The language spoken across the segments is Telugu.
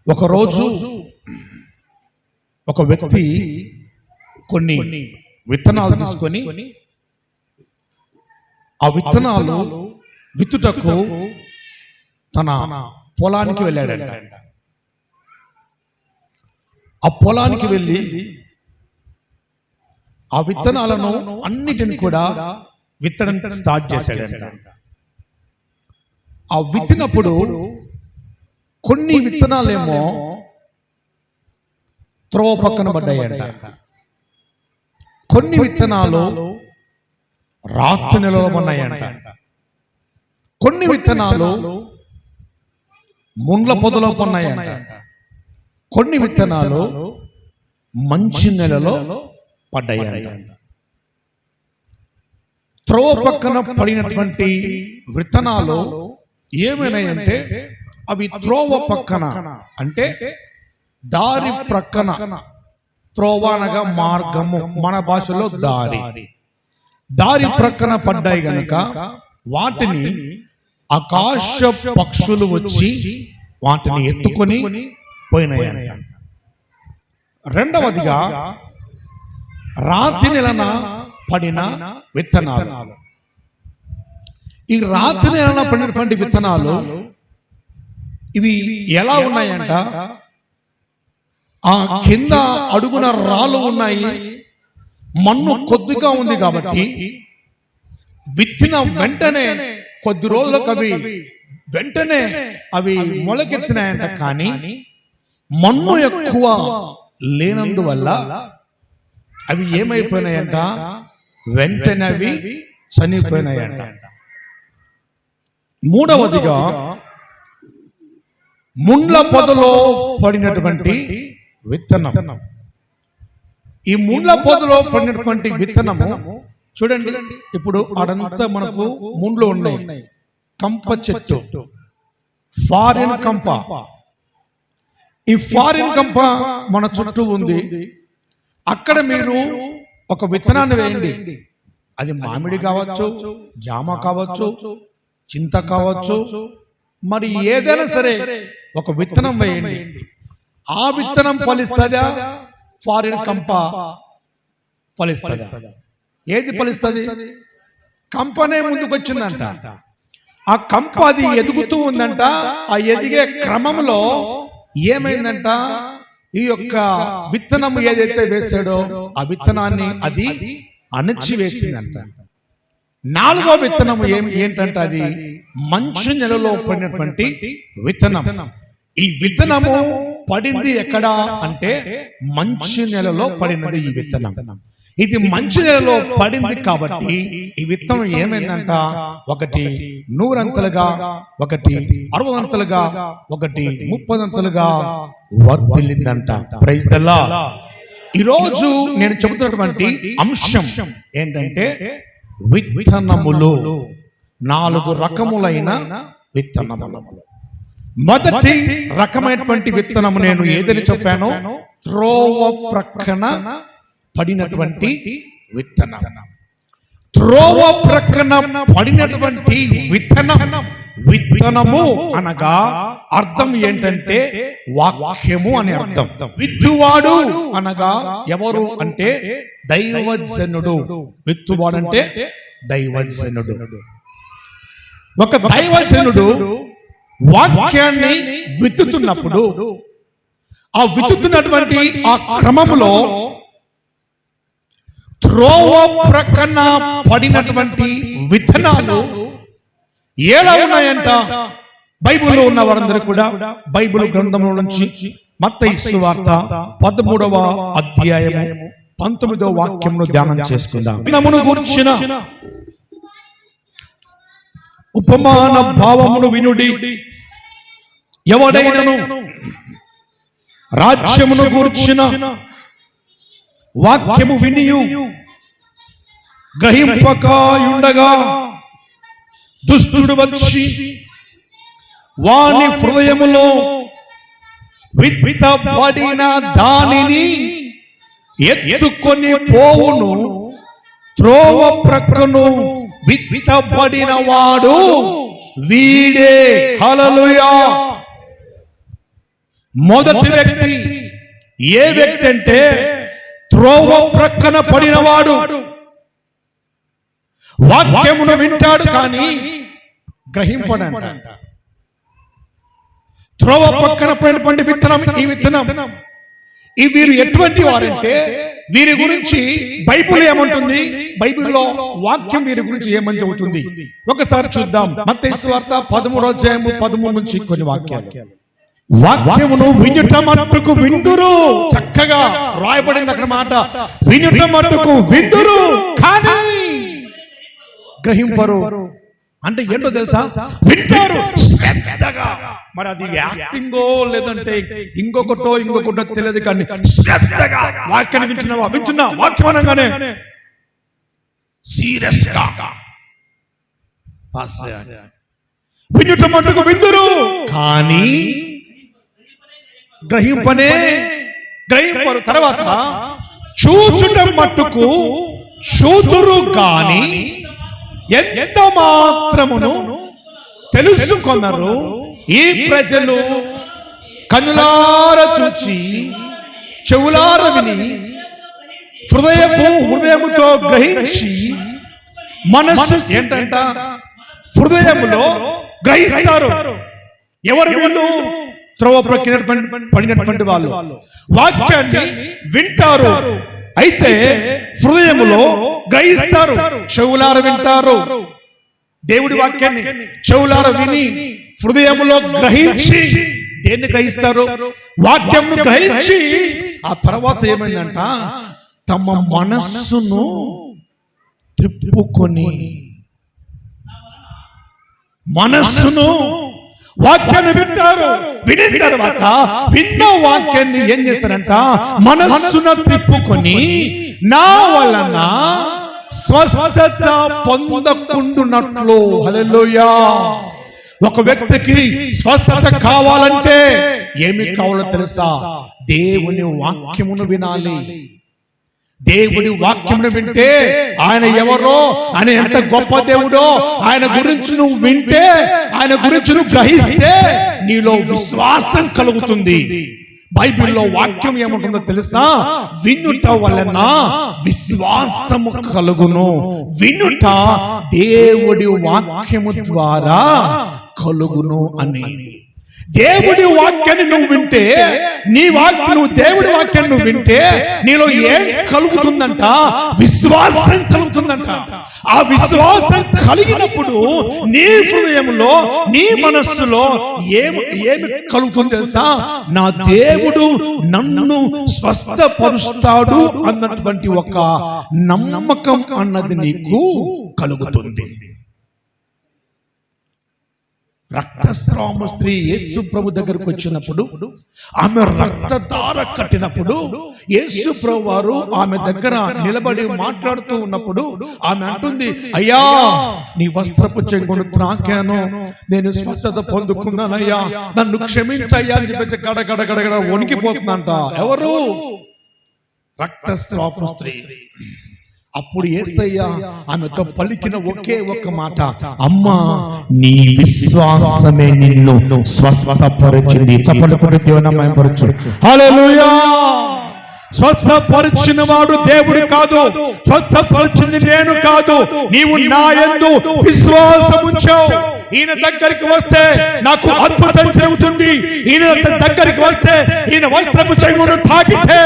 ఒకరోజు ఒక వ్యక్తి కొన్ని విత్తనాలు తీసుకొని ఆ విత్తనాలు విత్తుటకు తన పొలానికి వెళ్ళాడంట. ఆ పొలానికి వెళ్ళి ఆ విత్తనాలను అన్నిటిని కూడా విత్తడం స్టార్ట్ చేశాడంట. ఆ విత్తినప్పుడు కొన్ని విత్తనాలేమో త్రోవ పక్కన పడ్డాయంట. కొన్ని విత్తనాలు రాత్రి నిలవబడినాయంట. కొన్ని విత్తనాలు ముండ్ల పొదలో పన్నాయంట. కొన్ని విత్తనాలు మంచి నెలలో పడ్డాయంట. త్రోవ పక్కన పడినటువంటి విత్తనాలు ఏమైనాయంటే అవి త్రోవ పక్కన అంటే దారి ప్రక్కన, త్రోవ అనగా మార్గము, మన భాషలో దారి ప్రక్కన పడ్డాయి గనుక వాటిని ఆకాశ పక్షులు వచ్చి వాటిని ఎత్తుకొని పోయినాయంట. రెండవదిగా రాతి నెలన పడిన విత్తనాలు. ఈ రాతి నెలన పడినటువంటి విత్తనాలు ఇవి ఎలా ఉన్నాయంట, ఆ కింద అడుగున రాళ్ళు ఉన్నాయి, మన్ను కొద్దిగా ఉంది కాబట్టి విత్తిన వెంటనే కొద్ది రోజులకు వెంటనే అవి మొలకెత్తినాయంట. కానీ మన్ను ఎక్కువ లేనందువల్ల అవి ఏమైపోయినాయంట, వెంటనే అవి చనిపోయినాయంట. మూడవదిగా ముండ్ల పొదలో పడినటువంటి విత్తనం. ఈ ముండ్ల పొదలో పడినటువంటి విత్తనము చూడండి, ఇప్పుడు అడంతా మనకు ముండ్లు ఉన్నాయి. కంప చెట్టు, ఫారిన్ కంప. ఈ ఫారిన్ కంప మన చుట్టూ ఉంది. అక్కడ మీరు ఒక విత్తనాన్ని వేయండి, అది మామిడి కావచ్చు, జామ కావచ్చు, చింత కావచ్చు, మరి ఏదైనా సరే ఒక విత్తనం వేయండి. ఆ విత్తనం ఫలిస్తుందా, ఫారిన్ కంప ఫలిస్తుందా? ఏది ఫలిస్తుంది? కంపనే ముందుకు వచ్చిందంట. ఆ కంప అది ఎదుగుతూ ఉందంట. ఆ ఎదిగే క్రమంలో ఏమైందంట, ఈ యొక్క విత్తనం ఏదైతే వేసాడో ఆ విత్తనాన్ని అది అణచివేసిందంట. నాలుగో విత్తనం ఏంటంటే అది మంచి నెలలో పడినటువంటి విత్తనం. ఈ విత్తనము పడింది ఎక్కడా అంటే మంచి నెలలో పడినది ఈ విత్తనం. ఇది మంచి నెలలో పడింది కాబట్టి ఈ విత్తనం ఏమైందంట, ఒకటి 100 అంతలుగా, ఒకటి 60 అంతలుగా, ఒకటి 30 అంతలుగా వర్ధిల్లిందంట. Praise the lord. ఈరోజు నేను చెబుతున్నటువంటి అంశం ఏంటంటే విత్తనములు. 4 రకములైన విత్తనములు. మొదటి రకమైనటువంటి విత్తనము నేను ఏదని చెప్పానో, త్రోవ ప్రక్కన పడినటువంటి విత్తనం. త్రోవ ప్రక్కన పడినటువంటి విత్తనము అనగా అర్థం ఏంటంటే వాక్యము అని అర్థం. విత్తువాడు అనగా ఎవరు అంటే దైవజనుడు. విత్తువాడు అంటే దైవజనుడు. ఒక దైవజనుడు వాక్యాన్ని విత్తుతున్నప్పుడు ఆ విత్తుతున్నటువంటి ఆ క్రమంలో త్రోవ ప్రక్కన పడినటువంటి విత్తనాలు ఎలా ఉన్నాయంట? బైబిల్లో ఉన్న వారందరూ కూడా బైబిల్ గ్రంథంలో నుంచి మత్తయి సువార్త 13వ అధ్యాయము 19వ వాక్యంలో ధ్యానం చేసుకుందాం. నమును గూర్చిన ఉపమాన భావమును వినుడి. ఎవడైనను రాజ్యమును గూర్చిన వాక్యము వినియు గ్రహింపక ఉండగా దుష్టుడు వచ్చి వాని హృదయములో విత్తబడిన దానిని ఎత్తుకొని పోవును, త్రోవ ప్రక్కను విత్తబడిన వాడు వీడే. హల్లెలూయా. మొదటి వ్యక్తి ఏ వ్యక్తి అంటే త్రోవ ప్రక్కన పడినవాడు. వాక్యమును వింటాడు కానీ గ్రహింపడంట. త్రోవ పక్కన పడిన విత్తనం ఈ విత్తనం. ఈ వీరు ఎటువంటి వారంటే వీరి గురించి బైబిల్ ఏమంటుంది? బైబిల్లో వాక్యం వీరి గురించి ఏమని చెబుతుంది ఒకసారి చూద్దాం. మత్తయి సువార్త 13వ అధ్యాయము 13 నుంచి కొన్ని వాక్యాలు. వాక్యమును వినుట మట్టుకు విందురు. చక్కగా రాయబడింది అక్కడ మాట. వినుట మట్టుకు విందురు కానీ గ్రహింపరు. అంటే ఏంటో తెలుసా? వింటారు శ్రద్ధగా. మరి అది యాక్టింగో లేదంటే ఇంకొకటో తెలియదు కానీ శ్రద్ధగా వాక్యాన్ని వింటున్నా వాక్యం అనగానే సీరియస్ గా వినుట మట్టుకు విందురు కానీ గ్రహింపరు. తర్వాత చూచుట మట్టుకు చూదురు గాని ఎంత మాత్రమును తెలుసుకొనరు. ఈ ప్రజలు కన్నులార చూచి చెవులార విని హృదయముతో గ్రహించి మనస్సు ఏంటంట హృదయములో గ్రహిస్తారు. ఎవరు వీళ్ళు? త్రోవ ప్రక్కన పడినటువంటి వాళ్ళు. వాక్యాన్ని వింటారు అయితే హృదయములో గ్రహిస్తారు. చెవులార వింటారు దేవుడి వాక్యాన్ని, చెవులార విని హృదయములో గ్రహించి దేన్ని గ్రహిస్తారు? వాక్యంను గ్రహించి ఆ తర్వాత ఏమైందంట? తమ మనస్సును త్రిప్పుకొని వాక్యాన్ని వింటారు. వినిన తర్వాత విన్న వాక్యాన్ని ఏం చేస్తారంట? మనస్సును త్రిప్పుకొని నా వలన స్వస్థత పొందకుండునట్లు. హల్లెలూయా. ఒక వ్యక్తికి స్వస్థత కావాలంటే ఏమి కావాలో తెలుసా? దేవుని వాక్యమును వినాలి. దేవుడి వాక్యమును వింటే ఆయన ఎవరో, ఆయన ఎంత గొప్ప దేవుడో ఆయన గురించి నువ్వు వింటే, ఆయన గురించి నువ్వు గ్రహిస్తే నీలో విశ్వాసం కలుగుతుంది. బైబిల్లో వాక్యం ఏముంటుందో తెలుసా? వినుట వలన విశ్వాసము కలుగును. వినుట దేవుడి వాక్యము ద్వారా కలుగును అని. దేవుడి వాక్యాన్ని నువ్వు వింటే, నువ్వు దేవుడి వాక్యాన్ని నువ్వు వింటే నీలో ఏం కలుగుతుందంట? విశ్వాసం కలుగుతుందంట. ఆ విశ్వాసం కలిగినప్పుడు నీ హృదయంలో, నీ మనస్సులో ఏమి కలుగుతుంది తెలుసా? నా దేవుడు నన్ను స్వస్థపరుస్తాడు అన్నటువంటి ఒక నమ్మకం అన్నది నీకు కలుగుతుంది. రక్తస్రావ స్త్రీ యేసు ప్రభు దగ్గరకు వచ్చినప్పుడు, ఆమె రక్తధార కట్టినప్పుడు యేసు ప్రభు వారు ఆమె దగ్గర నిలబడి మాట్లాడుతూ ఉన్నప్పుడు ఆమె అంటుంది, అయ్యా నీ వస్త్రపు చెంగును త్రాకాను, నేను స్వస్థత పొందుకున్నానయ్యా, నన్ను క్షమించయ్యా అని చెప్పేసి గడగడ వణికిపోతుందంట. ఎవరు? రక్తస్రావ స్త్రీ. అప్పుడు యేసయ్య ఆమెతో పలికిన ఒకే ఒక మాట, అమ్మా నీ విశ్వాసమే నిన్ను స్వస్థపరిచింది. చప్పట్లు కొట్టి దేవుని నామమున పరచు. హల్లెలూయా. స్వస్థపరిచిన వాడు దేవుడు కాదు, స్వస్థపరిచింది నేను కాదు. నీవు నా యందు విశ్వాసం ఉంచావు. ఈయన దగ్గరికి వస్తే నాకు అద్భుతం జరుగుతుంది, ఈయన దగ్గరికి వస్తే ఈయన వస్త్రపు చెంగును తాకితే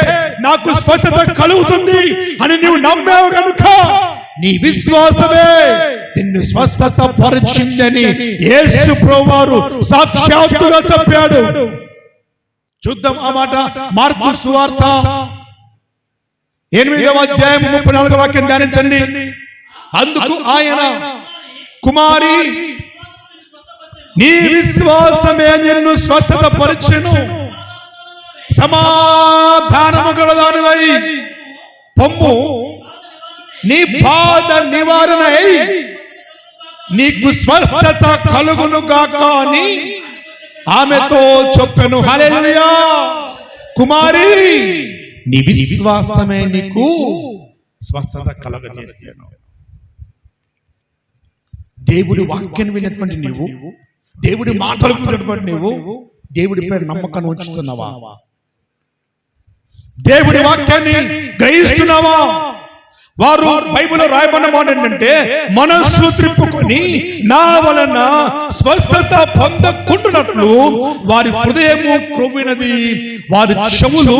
నాకు స్వస్థత కలుగుతుంది అని నీవు నమ్మావు కనుక నీ విశ్వాసమే నిన్ను స్వస్థత పరిచిందని యేసు ప్రభువారు సాక్షాత్తుగా చెప్పాడు. చూద్దాం ఆ మాట. మార్కు సువార్త 8వ అధ్యాయం 34వ వాక్యం ధ్యానించండి. అందుకు ఆయన, కుమారి నీ విశ్వాసమే నిన్ను స్వస్థత పరిచెను, సమాధానము గలదానివై పొమ్ము, నీ బాధ నివారణ అయి నీకు స్వస్థత కలుగును గాక అని ఆమెతో చెప్పెను, హల్లెలూయా, కుమారి నీ విశ్వాసమే నీకు స్వస్థత కలగజేసాను. దేవుడి వాక్యాన్ని విన్నటువంటి నీవు, దేవుడి మాటలు విన్నటువంటి నీవు దేవుడి పేరు నమ్మకాన్ని ఉంచుతున్నావా? దేవుడి వాక్యాన్ని గ్రహిస్తున్నావా? వారు బైబిల్లో రాయబడిన మాట ఏంటంటే, మనస్సు త్రిప్పుకొని నా వలన స్వస్థత పొందకుంటున్నట్లు వారి హృదయము క్రొవ్వినది, వారి చెవులు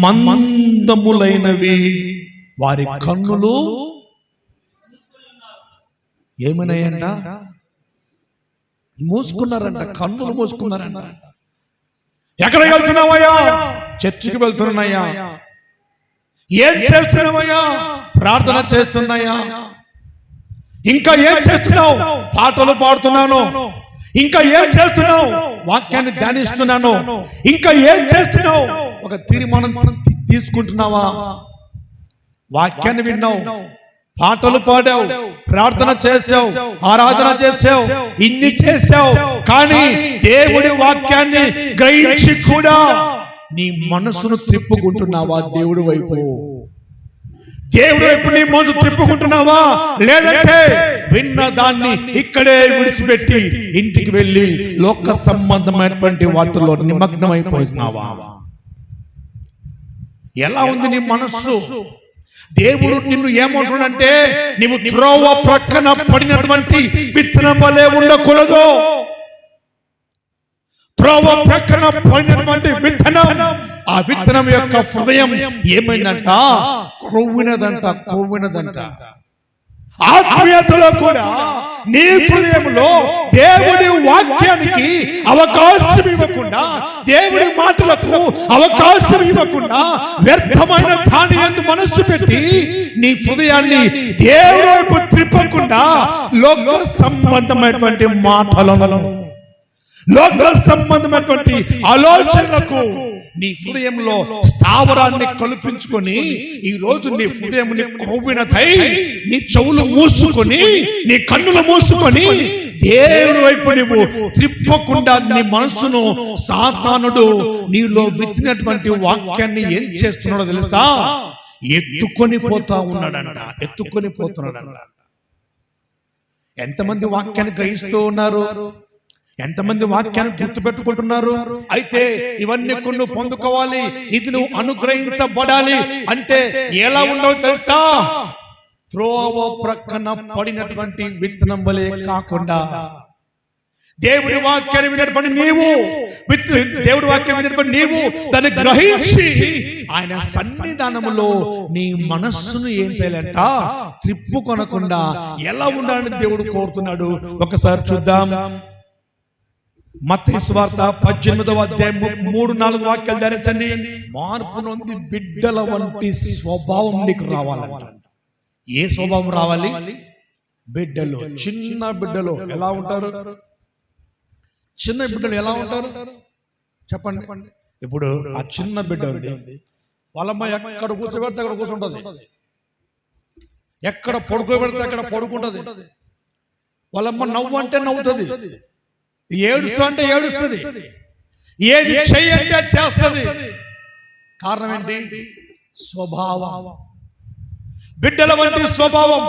మందములైనవి, వారి కన్నులు ఏమైనాయంట? మూసుకున్నారంట, కన్నులు మూసుకున్నారంట. ఎక్కడికి వెళ్తున్నావయ్యా? చర్చికి వెళ్తున్నాయ్యా. ఏం చేస్తున్నావయ్యా? ప్రార్థన చేస్తున్నాయా? ఇంకా ఏం చేస్తున్నావు? పాటలు పాడుతున్నాను. ఇంకా ఏం చేస్తున్నావు? వాక్యాన్ని ధ్యానిస్తున్నాను. ఇంకా ఏం చేస్తున్నావు? ఒక తీర్మానం తీసుకుంటున్నావా? వాక్యాన్ని విన్నావు, పాటలు పాడావు, ప్రార్థన చేసావు, ఆరాధన చేసావు, ఇన్ని చేసావు, కానీ దేవుడి వాక్యాన్ని గ్రహించి కూడా నీ మనసును త్రిప్పుకుంటున్నావా? దేవుడి వైపు నీ మనసు త్రిప్పుకుంటున్నావా? లేదంటే విన్న దాన్ని ఇక్కడే విడిచిపెట్టి ఇంటికి వెళ్ళి లోక సంబంధమైనటువంటి వాటిలో నిమగ్నమైపోతున్నావా? ఎలా ఉంది నీ మనస్సు? దేవుడు నిన్ను ఏమంటున్నాడంటే, నీవు త్రోవ ప్రక్కన పడినటువంటి విత్తనం వలె ఉండకూడదు. త్రోవ ప్రక్కన పడినటువంటి విత్తనం, ఆ విత్తనం యొక్క హృదయం ఏమైందంట? క్రొవ్వినదంట. ఆత్మీయతలో కూడా నీ హృదయంలో దేవుడి వాక్యానికి అవకాశం ఇవ్వకుండా, దేవుడి మాటలకు అవకాశం ఇవ్వకుండా, వ్యర్థమైన దాని యందు మనస్సు పెట్టి నీ హృదయాన్ని దేవుడి వైపు త్రిప్పకుండా లోక సంబంధమైనటువంటి మాటలను, లోక సంబంధమైనటువంటి ఆలోచనలకు నీ హృదయంలో స్థావరాన్ని కల్పించుకొని ఈ రోజు నీ హృదయం క్రొవ్వినదై, నీ చెవులు మూసుకొని, నీ కన్నులు మూసుకొని దేవుడి వైపు నువ్వు త్రిప్పకుండా నీ మనసును సాతానుడు నీలో విత్తినటువంటి వాక్యాన్ని ఏం చేస్తున్నాడో తెలుసా? ఎత్తుకొని పోతున్నాడంట. ఎంతమంది వాక్యాన్ని గ్రహిస్తూ ఉన్నారు? ఎంతమంది వాక్యాన్ని గుర్తుపెట్టుకుంటున్నారు? అయితే ఇవన్నీ కొన్ని పొందుకోవాలి, ఇది నువ్వు అనుగ్రహించబడాలి అంటే ఎలా ఉండవు తెలుసా? త్రోవ ప్రక్కన పడినటువంటి విత్తనం వలె కాకుండా, దేవుడి వాక్యాన్ని వినేటువంటి దేవుడి వాక్యం వినేటువంటి నీవు దాన్ని గ్రహించి ఆయన సన్నిధానములో నీ మనస్సును ఏం చేయాలంట? త్రిప్పుకొనకుండా ఎలా ఉండాలని దేవుడు కోరుతున్నాడు. ఒకసారి చూద్దాం. మత్తయి సువార్త 18వ అధ్యాయం 3-4 వాక్యాలు ధ్యానించండి. మార్పు నొంది బిడ్డల వంటి స్వభావం నీకు రావాలంట. ఏ స్వభావం రావాలి? బిడ్డలు, చిన్న బిడ్డలు ఎలా ఉంటారు? చిన్న బిడ్డలు ఎలా ఉంటారు చెప్పండి. ఇప్పుడు ఆ చిన్న బిడ్డ ఉంది, వాళ్ళమ్మ ఎక్కడ కూర్చోబెడితే అక్కడ కూర్చుంటది, ఎక్కడ పడుకోబెడితే అక్కడ పడుకుంటది. వాళ్ళమ్మ నవ్వు అంటే నవ్వుతుంది, ఏడుస్తూ అంటే ఏడుస్తుంది, ఏది చెయ్యంటే చేస్తుంది. కారణం ఏంటి? స్వభావం. బిడ్డల వంటి స్వభావం.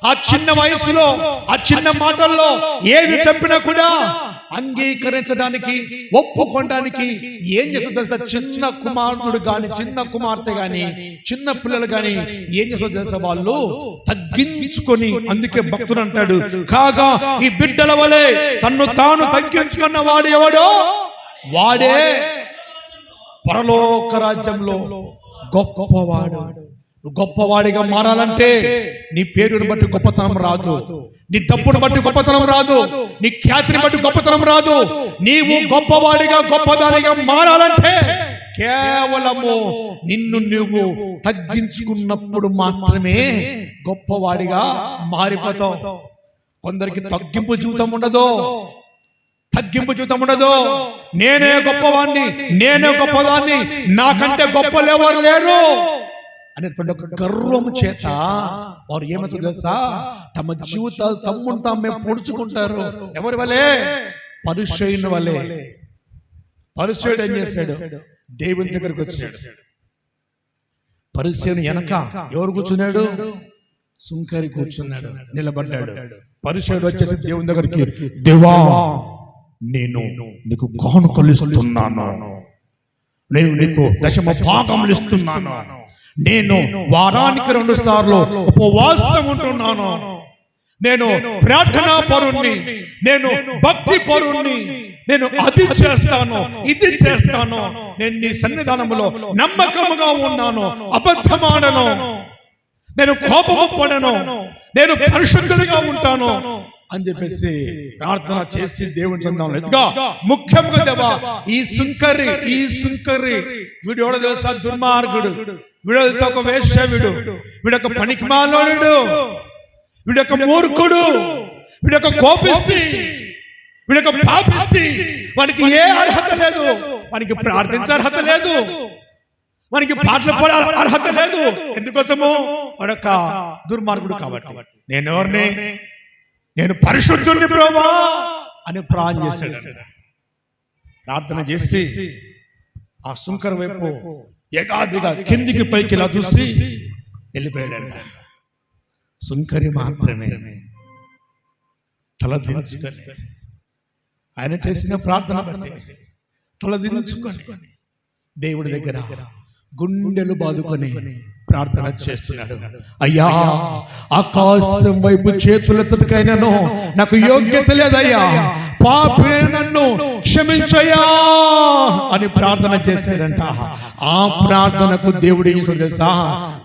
ఆ చిన్న వయసులో, ఆ చిన్న మాటల్లో ఏది చెప్పినా కూడా అంగీకరించడానికి, ఒప్పుకోవడానికి ఏం చేస్తుంది తెలుసా? చిన్న కుమారుడు గాని, చిన్న కుమార్తె గాని, చిన్న పిల్లలు గాని ఏం చేస్తుంది తెలుసా? వాళ్ళు తగ్గించుకొని, అందుకే భక్తుడు అంటాడు, కాగా ఈ బిడ్డల వలె తన్ను తాను తగ్గించుకున్న వాడు ఎవడో వాడే పరలోక రాజ్యంలో గొప్పవాడు. గొప్పవాడిగా మారాలంటే నీ పేరుని బట్టి గొప్పతనం రాదు, నీ డబ్బును బట్టి గొప్పతనం రాదు, నీ ఖ్యాతిని బట్టి గొప్పతనం రాదు. నీవు గొప్పవాడిగా, గొప్పదానిగా మారాలంటే కేవలము నిన్ను నువ్వు తగ్గించుకున్నప్పుడు మాత్రమే గొప్పవాడిగా మారిపోతావు. కొందరికి తగ్గింపు జీవితం ఉండదు. నేనే గొప్పవాణ్ణి, నేనే గొప్పదాన్ని, నాకంటే గొప్పలు ఎవరు లేరు అనేటువంటి ఒక గర్వము చేత వారు ఏమవుతుంది తెలుసా? తమ జీవితాలు తమ్మును తామే పొడుచుకుంటారు. ఎవరి వలె? పరిసయ్యుని వలె. పరిసయ్యుడు ఏం చేశాడు? దేవుని దగ్గరకు వచ్చాడు. పరిసయ్యుని వెనక ఎవరు కూర్చున్నాడు? సుంకరి కూర్చున్నాడు, నిలబడ్డాడు. పరిసయ్యుడు వచ్చేసి దేవుని దగ్గరికి, దేవా నేను నీకు కానుకలు ఇస్తున్నాను, నేను నీకు దశమ భాగములు ఇస్తున్నాను, నేను వారానికి 2 సార్లు ఉపవాసం ఉంటున్నాను, నేను ప్రార్థనా పరుణ్ణి, నేను భక్తి పరుణ్ణి, నేను అది చేస్తాను ఇది చేస్తాను, నేను నీ సన్నిధానములో నమ్మకముగా ఉన్నాను, అబద్ధమాడను, నేను కోపము పడను, నేను పరిశుద్ధుడిగా ఉంటాను అని చెప్పేసి ప్రార్థన చేసి దేవుని చెందాను. ఎదుగా ముఖ్యంగా దేవా ఈ సుంకరి వీడు ఎవడో తెలుసా? దుర్మార్గుడు, వీడు తెలుసా? ఒక వేశ్య, వీడొక పనికిమాలోనుడు, వీడొక మూర్ఖుడు, వీడొక కోపిష్టి, వీడొక పాపిష్టి. వానికి ఏ అర్హత లేదు, వానికి ప్రార్థించే అర్హత లేదు, వానికి పాటలు పాడే అర్హత లేదు. ఎందుకోసము? వాడొక దుర్మార్గుడు కాబట్టి. నేను ఎవరిని? నేను పరిశుద్ధుడిని ప్రభువా అని ప్రార్థన చేశాడు. ప్రార్థన చేసి ఆ సుంకర వైపు ఎగాదిగా కిందికి పైకి ఇలా చూసి వెళ్ళిపోయాడంట. సుంకరి మాత్రమే తలదించుకొని, ఆయన చేసిన ప్రార్థన బట్టి తలదించుకొని దేవుడి దగ్గర గుండెలు బాదుకొని ప్రార్థన చేస్తున్నాడు. అయ్యా, ఆకాశం వైపు చేతులెత్తటికైనాను నాకు యోగ్యత లేదయ్యా, పాపే నన్ను క్షమించయ్యా అని ప్రార్థన చేశాడంట. ఆ ప్రార్థనకు దేవుడు ఏం తెలుసా?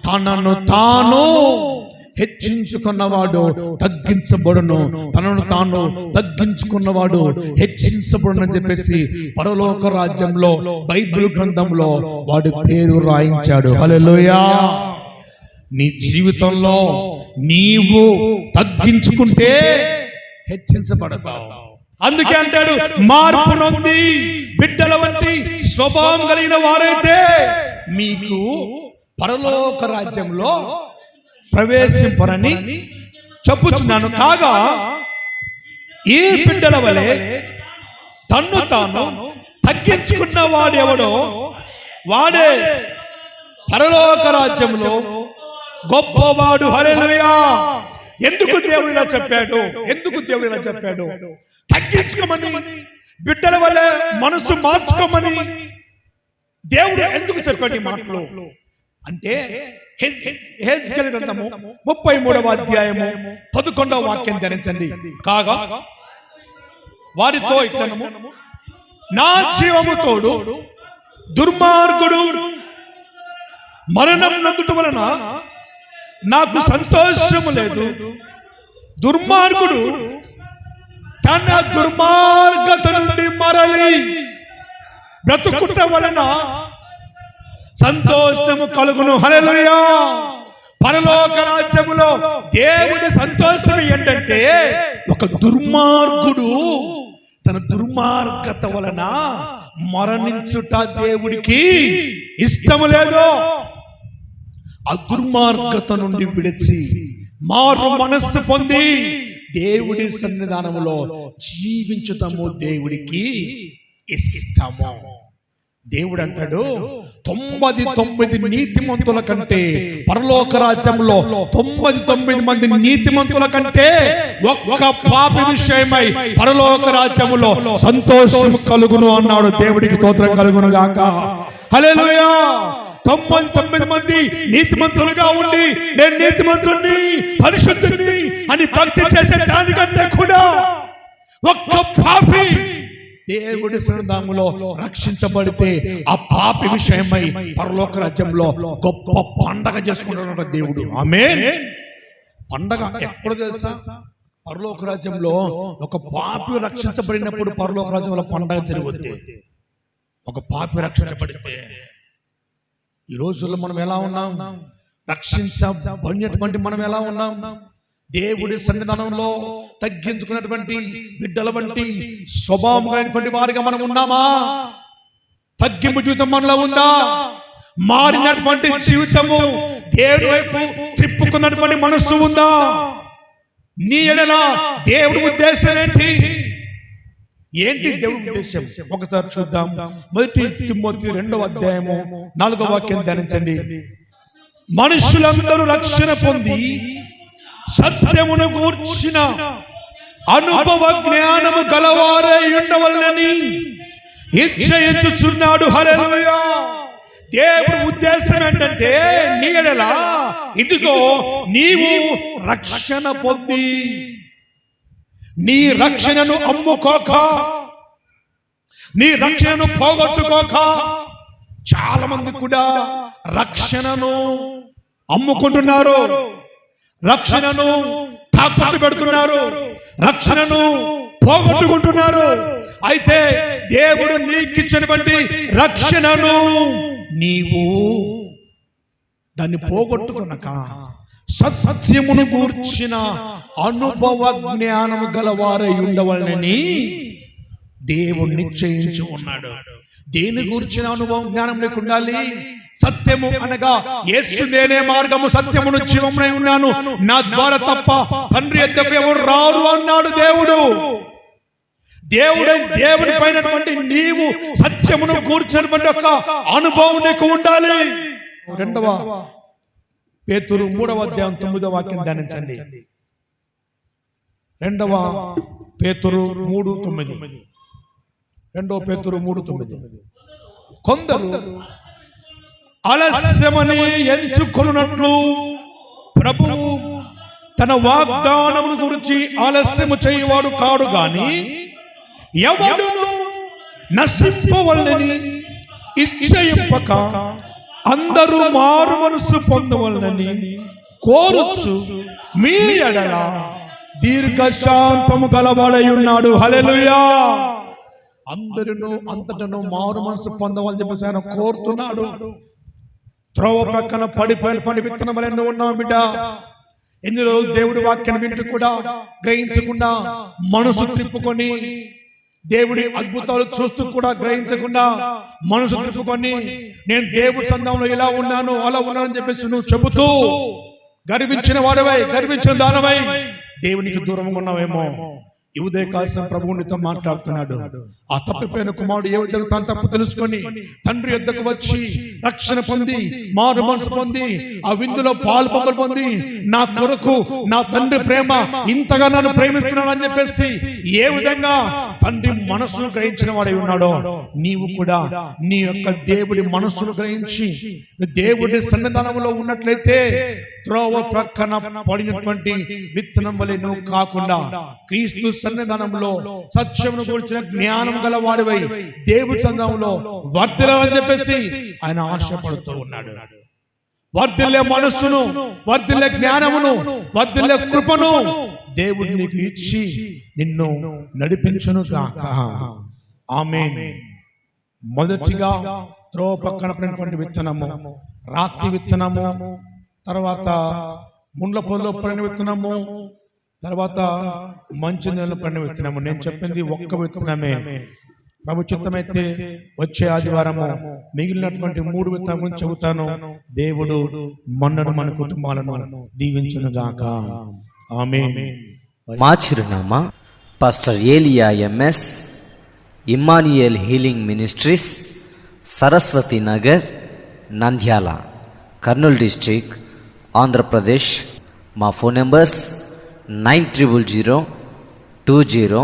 తనను తాను హెచ్చించుకున్నవాడు తగ్గించబడును, తనను తాను తగ్గించుకున్నవాడు హెచ్చించబడును అని చెప్పేసి పరలోక రాజ్యంలో బైబిల్ గ్రంథంలో వాడి పేరు రాయించాడు. హల్లెలూయా. నీ జీవితంలో నీవు తగ్గించుకుంటే హెచ్చించబడతావు. అందుకే అంటాడు, మార్పు నొంది బిడ్డల వంటి స్వభావం కలిగిన వారైతే మీకు పరలోక రాజ్యంలో ప్రవేశింపరని చెప్పుచున్నాను. కాగా ఈ బిడ్డల వలె తన్ను తాను తగ్గించుకున్న వాడెవడో వాడే పరలోక రాజ్యంలో గొప్పవాడు. హల్లెలూయా. ఎందుకు దేవుడు ఇలా చెప్పాడు? తగ్గించుకోమని, బిడ్డల వలె మనసు మార్చుకోమని దేవుడు ఎందుకు చెప్పాడు ఈ మాటలు అంటే, హెజ్కేలు గ్రంథము 33వ అధ్యాయము 11వ వాక్యం ధ్యానించండి. కాగా వారితో ఇట్లనము, నా జీవము తోడు దుర్మార్గుడు మరణం నందుట వలన నాకు సంతోషము లేదు. దుర్మార్గుడు తన దుర్మార్గత నుండి మరలి బ్రతుకుట వలన సంతోషము కలుగును. హల్లెలూయా. పరలోక రాజ్యములో దేవుడి సంతోషం ఏంటంటే, ఒక దుర్మార్గుడు తన దుర్మార్గత వలన మరణించుట దేవుడికి ఇష్టము లేదు. ఆ దుర్మార్గత నుండి విడిచి మారు మనస్సు పొంది దేవుడి సన్నిధానములో జీవించుటము దేవుడికి ఇష్టము. దేవుడు అంటాడు, 99 నీతిమంతుల కంటే పరలోక రాజ్యంలో 99 మంది నీతిమంతుల కంటే ఒక్క పాపి విషయమై పరలోక రాజ్యములో సంతోషం కలుగును అన్నాడు. దేవుడికి స్తోత్రం కలుగును గాక. హల్లెలూయా. 99 మంది నీతిమంతులుగా ఉండి నేను నీతిమంతుణ్ణి, పరిశుద్ధుణ్ణి అని భక్తి చేసే దానికంటే కూడా ఒక్క పాపి దేవుడి సన్నిధానములో రక్షించబడితే ఆ పాపి విషయమై పరలోక రాజ్యంలో గొప్ప పండగ చేసుకుంటున్నాడు దేవుడు. ఆమేన్. పండగ ఎప్పుడు తెలుసా? పరలోక రాజ్యంలో ఒక పాపి రక్షించబడినప్పుడు పరలోక రాజ్యంలో పండగ జరుగుద్ది. ఒక పాపి రక్షించబడితే. ఈ రోజుల్లో మనం ఎలా ఉన్నాం? రక్షించబడినటువంటి మనం ఎలా ఉన్నాం? దేవుడి సన్నిధానంలో తగ్గించుకున్నటువంటి బిడ్డల వంటి స్వభావం కలిగినటువంటి వారిగా మనం ఉన్నామా? తగ్గింపు జీవితం మనలో ఉందా? మారినటువంటి జీవితము, దేవుడి వైపు త్రిప్పుకున్నటువంటి మనస్సు ఉందా? నీ ఎడల దేవుడి ఉద్దేశం ఏంటి? ఏంటి దేవుని ఉద్దేశం ఒకసారి చూద్దాం. మొదటి తిమోతి 2వ అధ్యాయము 4వ వాక్యం ధ్యానించండి. మనుషులందరూ రక్షణ పొంది సత్యమును గూర్చిన అనుభవ జ్ఞానము గలవారై ఉండవలెనని ఇచ్చయించుచున్నాడు. హల్లెలూయా. దేవుడి ఉద్దేశం ఏంటంటే నీ ఎడల ఇదిగో నీవు రక్షణ పొంది నీ రక్షణను అమ్ముకోక, నీ రక్షణను పోగొట్టుకోక. చాలా మంది కూడా రక్షణను అమ్ముకుంటున్నారు, రక్షణను తాకట్టు పెడుతున్నారు, రక్షణను పోగొట్టుకుంటున్నారు. అయితే దేవుడు నీకిచ్చినటువంటి రక్షణను నీవు దాన్ని పోగొట్టుకునక సత్యమును గూర్చిన అనుభవ జ్ఞానము గలవారై ఉండవలనని దేవుడు నిశ్చయించి ఉన్నాడు. దేని గూర్చిన అనుభవం జ్ఞానం నీకు ఉండాలి? సత్యము అనగా యేసు నేనే మార్గము సత్యమును జీవమునై ఉన్నాను, నా ద్వారా తప్ప తండ్రి యొద్దకు ఎవరు రారు అన్నాడు దేవుడు. దేవుడి పైనటువంటి నీవు సత్యమును కూర్చున్నటువంటి ఒక అనుభవం నీకు ఉండాలి. 2వ పేతురు 3వ అధ్యాయం 9వ వాక్యం ధ్యానించండి. 2వ పేతురు 3:9. 2వ పేతురు 3:9. కొందరు ఆలస్యమని ఎంచుకొనున్నట్లు ప్రభువు తన వాగ్దానమును గురించి ఆలస్యము చేయవాడు కాడు గాని ఎవడును నశింపవలనని ఇచ్చయింపక అందరూ మారు మనసు పొందవలనని కోరుచు మీ ఎడల దీర్ఘశాంతము గలవాడై ఉన్నాడు. హల్లెలూయా. అందరూ అంతటను మారు మనసు పొందవాలని చెప్పేసి ఆయన కోరుతున్నాడు. త్రోవ ప్రక్కన పడిపోయిన విత్తనం వలె ఉన్నావు బిడ్డ. ఎన్ని రోజులు దేవుడి వాక్యాన్ని వింటూ కూడా గ్రహించకుండా మనసు త్రిప్పుకొని, దేవుడి అద్భుతాలు చూస్తూ కూడా గ్రహించకుండా మనసు త్రిప్పుకొని నేను దేవుడి సంఘంలో ఇలా ఉన్నాను అలా ఉన్నానని చెప్పేసి నువ్వు చెబుతూ గర్వించిన వాడవై, గర్వించిన దానవై దేవునికి దూరంగా ఉన్నావేమో. ఈ ఉదయకాలం ప్రభువు నీతో మాట్లాడుతున్నాడు. ఆ తప్పిపోయిన కుమారుడు ఏ విధంగా తన తప్పు తెలుసుకొని తండ్రి యొద్దకు వచ్చి రక్షణ పొంది మారు మనసు పొంది ఆ విందులో పాలు పొంది నా కొరకు నా తండ్రి ప్రేమ ఇంతగా నన్ను ప్రేమిస్తున్నాడు అని చెప్పేసి ఏ విధంగా తండ్రి మనసును గ్రహించిన వాడై ఉన్నాడో నీవు కూడా నీ యొక్క దేవుడి మనసును గ్రహించి దేవుడి సన్నిధానంలో ఉన్నట్లయితే త్రోవ ప్రక్కన పడినటువంటి విత్తనం వలె నువ్వు కాకుండా క్రీస్తు సన్నిధానంలో సత్యమును గురించిన జ్ఞానం గల వాడివై దేవుడి సన్నిధానంలో వర్ధిల్లాలని చెప్పేసి ఆయన ఆశపడుతూ ఉన్నాడు. వర్ధిల్లే మనస్సును, వర్ధిల్లే జ్ఞానమును, వర్ధిల్లే కృపను దేవుడు నీకు ఇచ్చి నిన్ను నడిపించును గాక. ఆమేన్. మొదటిగా త్రోవ పక్కన పడినటువంటి విత్తనము రాతి విత్తనము, తర్వాత ముండ్ల పొదలో పడిన విత్తనము, తర్వాత మంచి నెలలో పడిన విత్తనము. నేను చెప్పింది ఒక్క విత్తనమే. ప్రభు చిత్తమైతే వచ్చే ఆదివారము మిగిలినటువంటి 3 విత్తనాల గురించి చెబుతాను. దేవుడు మనను మన కుటుంబాలను దీవించును గాక. ఆమేన్. మా చిరునామా పాస్టర్ ఏలియా MS, Emmanuel healing ministries, Saraswati Nagar, Nandyal, Kurnool district, Andhra Pradesh. మా ఫోన్ నెంబర్స్ 900020